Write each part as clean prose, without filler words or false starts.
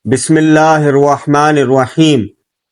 بسم اللہ الرحمن الرحیم۔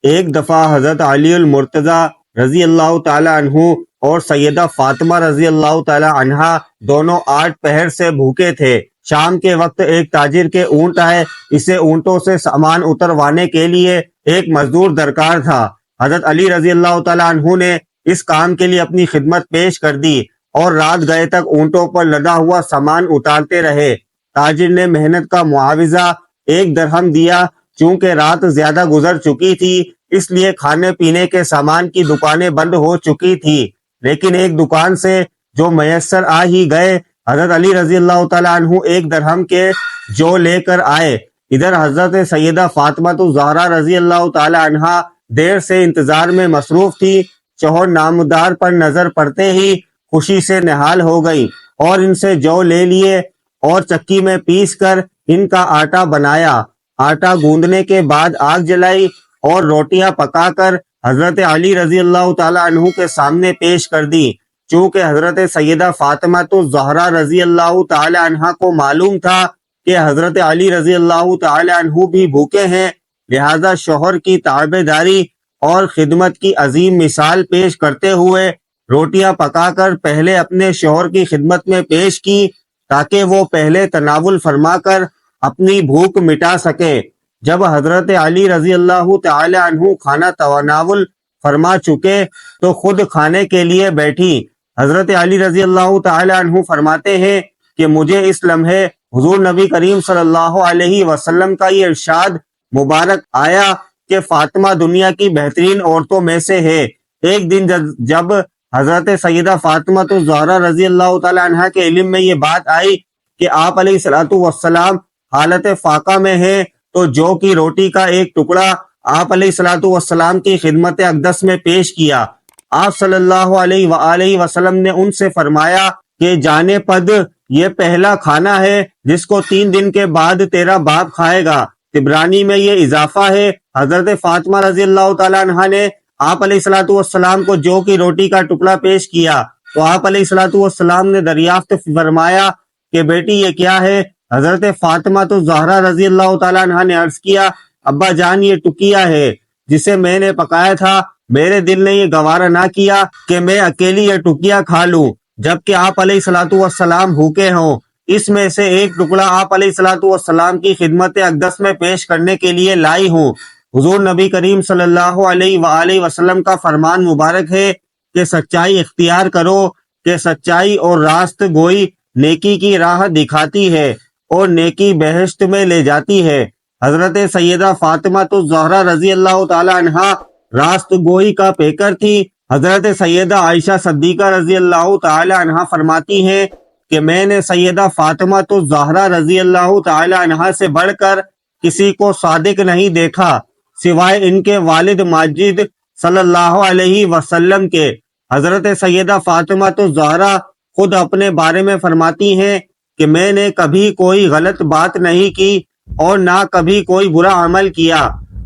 ایک دفعہ حضرت علی المرتضیٰ رضی اللہ تعالی عنہ اور سیدہ فاطمہ رضی اللہ تعالی عنہا دونوں 8 پہر سے بھوکے تھے۔ شام کے وقت ایک تاجر کے اونٹ آئے۔ اسے اونٹوں سے سامان اتروانے کے لیے ایک مزدور درکار تھا۔ حضرت علی رضی اللہ تعالی عنہ نے اس کام کے لیے اپنی خدمت پیش کر دی اور رات گئے تک اونٹوں پر لدا ہوا سامان اتارتے رہے۔ تاجر نے محنت کا معاوضہ 1 درہم دیا۔ چونکہ رات زیادہ گزر چکی تھی اس لیے کھانے پینے کے سامان کی دکانیں بند ہو چکی تھی، لیکن ایک دکان سے جو میسر آ ہی گئے۔ حضرت علی رضی اللہ تعالیٰ عنہ 1 درہم کے جو لے کر آئے۔ ادھر حضرت سیدہ فاطمہ الزہرا رضی اللہ تعالیٰ عنہا دیر سے انتظار میں مصروف تھی۔ شوہر نامدار پر نظر پڑتے ہی خوشی سے نہال ہو گئی اور ان سے جو لے لیے اور چکی میں پیس کر ان کا آٹا بنایا۔ آٹا گوندنے کے بعد آگ جلائی اور روٹیاں پکا کر حضرت علی رضی اللہ تعالیٰ عنہ کے سامنے پیش کر دی۔ چونکہ حضرت سیدہ فاطمہ الزہرا رضی اللہ تعالیٰ عنہ کو معلوم تھا کہ حضرت علی رضی اللہ تعالیٰ عنہ بھی بھوکے ہیں، لہذا شوہر کی تابع داری اور خدمت کی عظیم مثال پیش کرتے ہوئے روٹیاں پکا کر پہلے اپنے شوہر کی خدمت میں پیش کی تاکہ وہ پہلے تناول فرما کر اپنی بھوک مٹا سکے۔ جب حضرت علی رضی اللہ تعالی عنہ کھانا تناول فرما چکے تو خود کھانے کے لیے بیٹھی۔ حضرت علی رضی اللہ تعالی عنہ فرماتے ہیں کہ مجھے اس لمحے حضور نبی کریم صلی اللہ علیہ وسلم کا یہ ارشاد مبارک آیا کہ فاطمہ دنیا کی بہترین عورتوں میں سے ہے۔ ایک دن جب حضرت سیدہ فاطمہ الزہرا رضی اللہ تعالی عنہ کے علم میں یہ بات آئی کہ آپ علیہ الصلوۃ والسلام حالت فاقہ میں ہیں تو جو کی روٹی کا ایک ٹکڑا آپ علیہ الصلوۃ والسلام کی خدمت اقدس میں پیش کیا۔ آپ صلی اللہ علیہ وآلہ وسلم نے ان سے فرمایا کہ جانے پد یہ پہلا کھانا ہے جس کو 3 دن کے بعد تیرا باپ کھائے گا۔ طبرانی میں یہ اضافہ ہے۔ حضرت فاطمہ رضی اللہ تعالیٰ عنہ نے آپ علیہ الصلوۃ والسلام کو جو کی روٹی کا ٹکڑا پیش کیا تو آپ علیہ الصلوۃ والسلام نے دریافت فرمایا کہ بیٹی یہ کیا ہے؟ حضرت فاطمہ الزہرا رضی اللہ تعالیٰ عنہ نے عرض کیا، ابا جان یہ ٹکیا ہے جسے میں نے پکایا تھا۔ میرے دل نے یہ گوارا نہ کیا کہ میں اکیلی یہ ٹکیا کھا لوں جبکہ آپ علیہ الصلوۃ والسلام بھوکے ہوں۔ اس میں سے ایک ٹکڑا آپ علیہ الصلوۃ والسلام کی خدمت اقدس میں پیش کرنے کے لیے لائی ہوں۔ حضور نبی کریم صلی اللہ علیہ وآلہ وسلم کا فرمان مبارک ہے کہ سچائی اختیار کرو کہ سچائی اور راست گوئی نیکی کی راہ دکھاتی ہے اور نیکی بہشت میں لے جاتی ہے۔ حضرت سیدہ فاطمہ الزہرا رضی اللہ تعالی عنہا راست گوئی کا پیکر تھی۔ حضرت سیدہ عائشہ صدیقہ رضی اللہ تعالی عنہا فرماتی ہیں کہ میں نے سیدہ فاطمہ الزہرا رضی اللہ تعالی عنہا سے بڑھ کر کسی کو صادق نہیں دیکھا سوائے ان کے والد ماجد صلی اللہ علیہ وسلم کے۔ حضرت سیدہ فاطمہ الزہرا خود اپنے بارے میں فرماتی ہیں کہ میں نے کبھی کوئی غلط بات نہیں کی اور نہ کبھی کوئی برا عمل کیا۔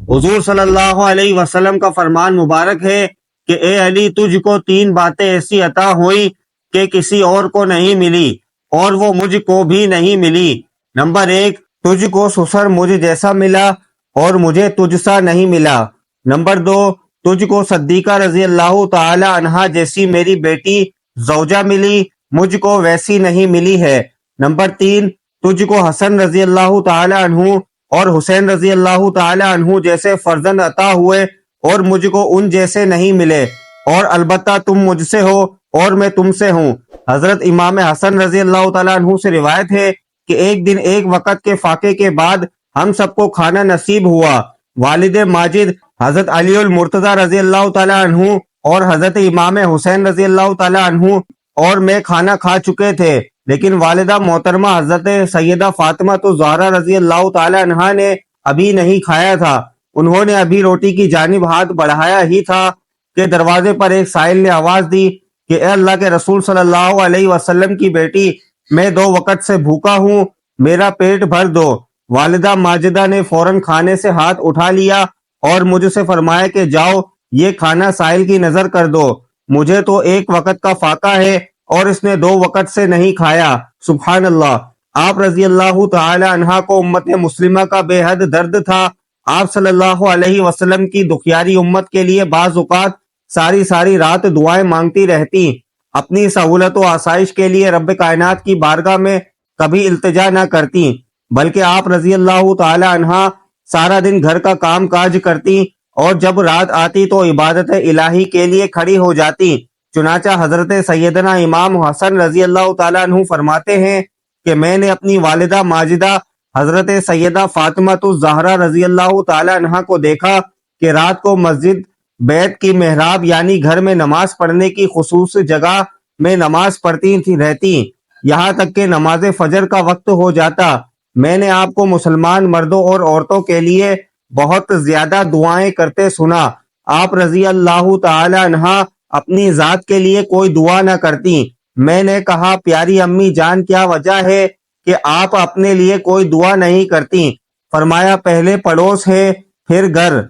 حضور صلی اللہ علیہ وسلم کا فرمان مبارک ہے کہ اے علی تجھ کو 3 باتیں ایسی عطا ہوئی کہ کسی اور کو نہیں ملی اور وہ مجھ کو بھی نہیں ملی۔ نمبر 1، تجھ کو سسر مجھ جیسا ملا اور مجھے تجھ سا نہیں ملا۔ نمبر 2، تجھ کو صدیقہ رضی اللہ تعالی عنہا جیسی میری بیٹی زوجہ ملی، مجھ کو ویسی نہیں ملی ہے۔ نمبر 3، تجھ کو حسن رضی اللہ تعالی عنہ اور حسین رضی اللہ تعالی عنہ جیسے فرزند عطا ہوئے اور مجھ کو ان جیسے نہیں ملے، اور البتہ تم مجھ سے ہو اور میں تم سے ہوں۔ حضرت امام حسن رضی اللہ تعالی عنہ سے روایت ہے کہ ایک دن ایک وقت کے فاقے کے بعد ہم سب کو کھانا نصیب ہوا۔ والد ماجد حضرت علی المرتضیٰ رضی اللہ تعالی عنہ اور حضرت امام حسین رضی اللہ تعالی عنہ اور میں کھانا کھا چکے تھے، لیکن والدہ محترمہ حضرت سیدہ فاطمہ الزہرا رضی اللہ تعالی عنہ نے ابھی نہیں کھایا تھا۔ انہوں نے ابھی روٹی کی جانب ہاتھ بڑھایا ہی تھا کہ دروازے پر ایک سائل نے آواز دی کہ اے اللہ کے رسول صلی اللہ علیہ وسلم کی بیٹی، میں 2 وقت سے بھوکا ہوں، میرا پیٹ بھر دو۔ والدہ ماجدہ نے فوراً کھانے سے ہاتھ اٹھا لیا اور مجھ سے فرمایا کہ جاؤ یہ کھانا سائل کی نظر کر دو، مجھے تو 1 وقت کا فاقہ ہے اور اس نے 2 وقت سے نہیں کھایا۔ سبحان اللہ۔ آپ رضی اللہ تعالی عنہ کو امت مسلمہ کا بے حد درد تھا۔ آپ صلی اللہ علیہ وسلم کی دکھیاری امت کے لیے بعض اوقات ساری رات دعائیں مانگتی رہتی، اپنی سہولت و آسائش کے لیے رب کائنات کی بارگاہ میں کبھی التجا نہ کرتی، بلکہ آپ رضی اللہ تعالی عنہ سارا دن گھر کا کام کاج کرتی اور جب رات آتی تو عبادت الہی کے لیے کھڑی ہو جاتی۔ چنانچہ حضرت سیدنا امام حسن رضی اللہ تعالیٰ عنہ فرماتے ہیں کہ میں نے اپنی والدہ ماجدہ حضرت سیدہ فاطمہ الزہرا رضی اللہ تعالیٰ عنہ کو دیکھا کہ رات کو مسجد بیت کی محراب یعنی گھر میں نماز پڑھنے کی خصوص جگہ میں نماز پڑھتی رہتی، یہاں تک کہ نماز فجر کا وقت ہو جاتا۔ میں نے آپ کو مسلمان مردوں اور عورتوں کے لیے بہت زیادہ دعائیں کرتے سنا۔ آپ رضی اللہ تعالی عنہ اپنی ذات کے لیے کوئی دعا نہ کرتی۔ میں نے کہا پیاری امی جان کیا وجہ ہے کہ آپ اپنے لیے کوئی دعا نہیں کرتی؟ فرمایا پہلے پڑوس ہے پھر گھر۔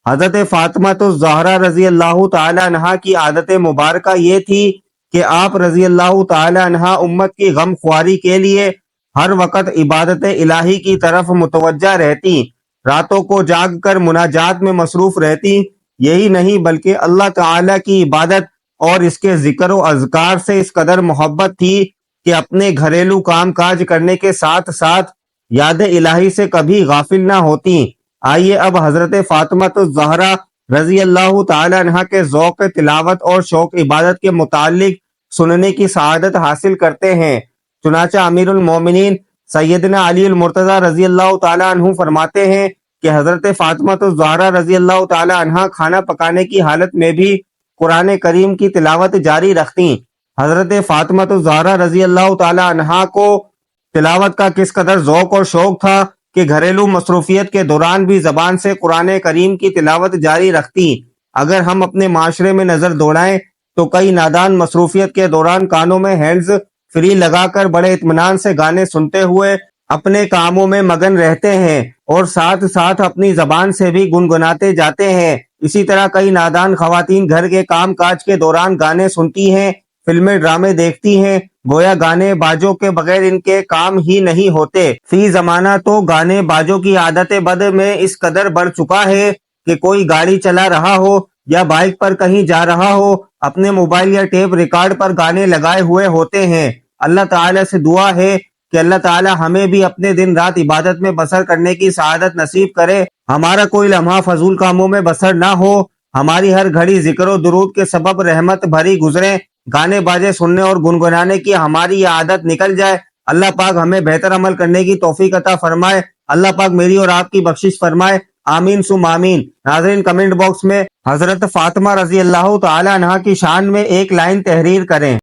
حضرت فاطمہ الزہرا رضی اللہ تعالی عنہ کی عادت مبارکہ یہ تھی کہ آپ رضی اللہ تعالی عنہ امت کی غم خواری کے لیے ہر وقت عبادت الہی کی طرف متوجہ رہتی، راتوں کو جاگ کر مناجات میں مصروف رہتی۔ یہی نہیں بلکہ اللہ تعالی کی عبادت اور اس کے ذکر و اذکار سے اس قدر محبت تھی کہ اپنے گھریلو کام کاج کرنے کے ساتھ ساتھ یاد الہی سے کبھی غافل نہ ہوتی۔ آئیے اب حضرت فاطمہ الزہرا رضی اللہ تعالی عنہ کے ذوق تلاوت اور شوق عبادت کے متعلق سننے کی سعادت حاصل کرتے ہیں۔ چنانچہ امیر المومنین سیدنا علی المرتضی رضی اللہ تعالی عنہ فرماتے ہیں کہ حضرت فاطمہ الزہرا رضی اللہ تعالی عنہ کھانا پکانے کی حالت میں بھی قرآن کریم کی تلاوت جاری رکھتیں۔ حضرت فاطمہ الزہرا رضی اللہ تعالی عنہ کو تلاوت کا کس قدر ذوق اور شوق تھا کہ گھریلو مصروفیت کے دوران بھی زبان سے قرآن کریم کی تلاوت جاری رکھتی۔ اگر ہم اپنے معاشرے میں نظر دوڑائیں تو کئی نادان مصروفیت کے دوران کانوں میں ہینڈز فری لگا کر بڑے اطمینان سے گانے سنتے ہوئے اپنے کاموں میں مگن رہتے ہیں اور ساتھ ساتھ اپنی زبان سے بھی گنگناتے جاتے ہیں۔ اسی طرح کئی نادان خواتین گھر کے کام کاج کے دوران گانے سنتی ہیں، فلمیں ڈرامے دیکھتی ہیں، گویا گانے باجوں کے بغیر ان کے کام ہی نہیں ہوتے۔ فی زمانہ تو گانے باجوں کی عادت بد میں اس قدر بڑھ چکا ہے کہ کوئی گاڑی چلا رہا ہو یا بائک پر کہیں جا رہا ہو اپنے موبائل یا ٹیپ ریکارڈ پر گانے لگائے ہوئے ہوتے ہیں۔ اللہ تعالیٰ سے دعا ہے کہ اللہ تعالیٰ ہمیں بھی اپنے دن رات عبادت میں بسر کرنے کی سعادت نصیب کرے، ہمارا کوئی لمحہ فضول کاموں میں بسر نہ ہو، ہماری ہر گھڑی ذکر و درود کے سبب رحمت بھری گزرے، گانے باجے سننے اور گنگنانے کی ہماری یہ عادت نکل جائے۔ اللہ پاک ہمیں بہتر عمل کرنے کی توفیق عطا فرمائے، اللہ پاک میری اور آپ کی بخشش فرمائے، آمین ثم آمین۔ ناظرین کمنٹ باکس میں حضرت فاطمہ رضی اللہ تعالی عنہ کی شان میں ایک لائن تحریر کریں۔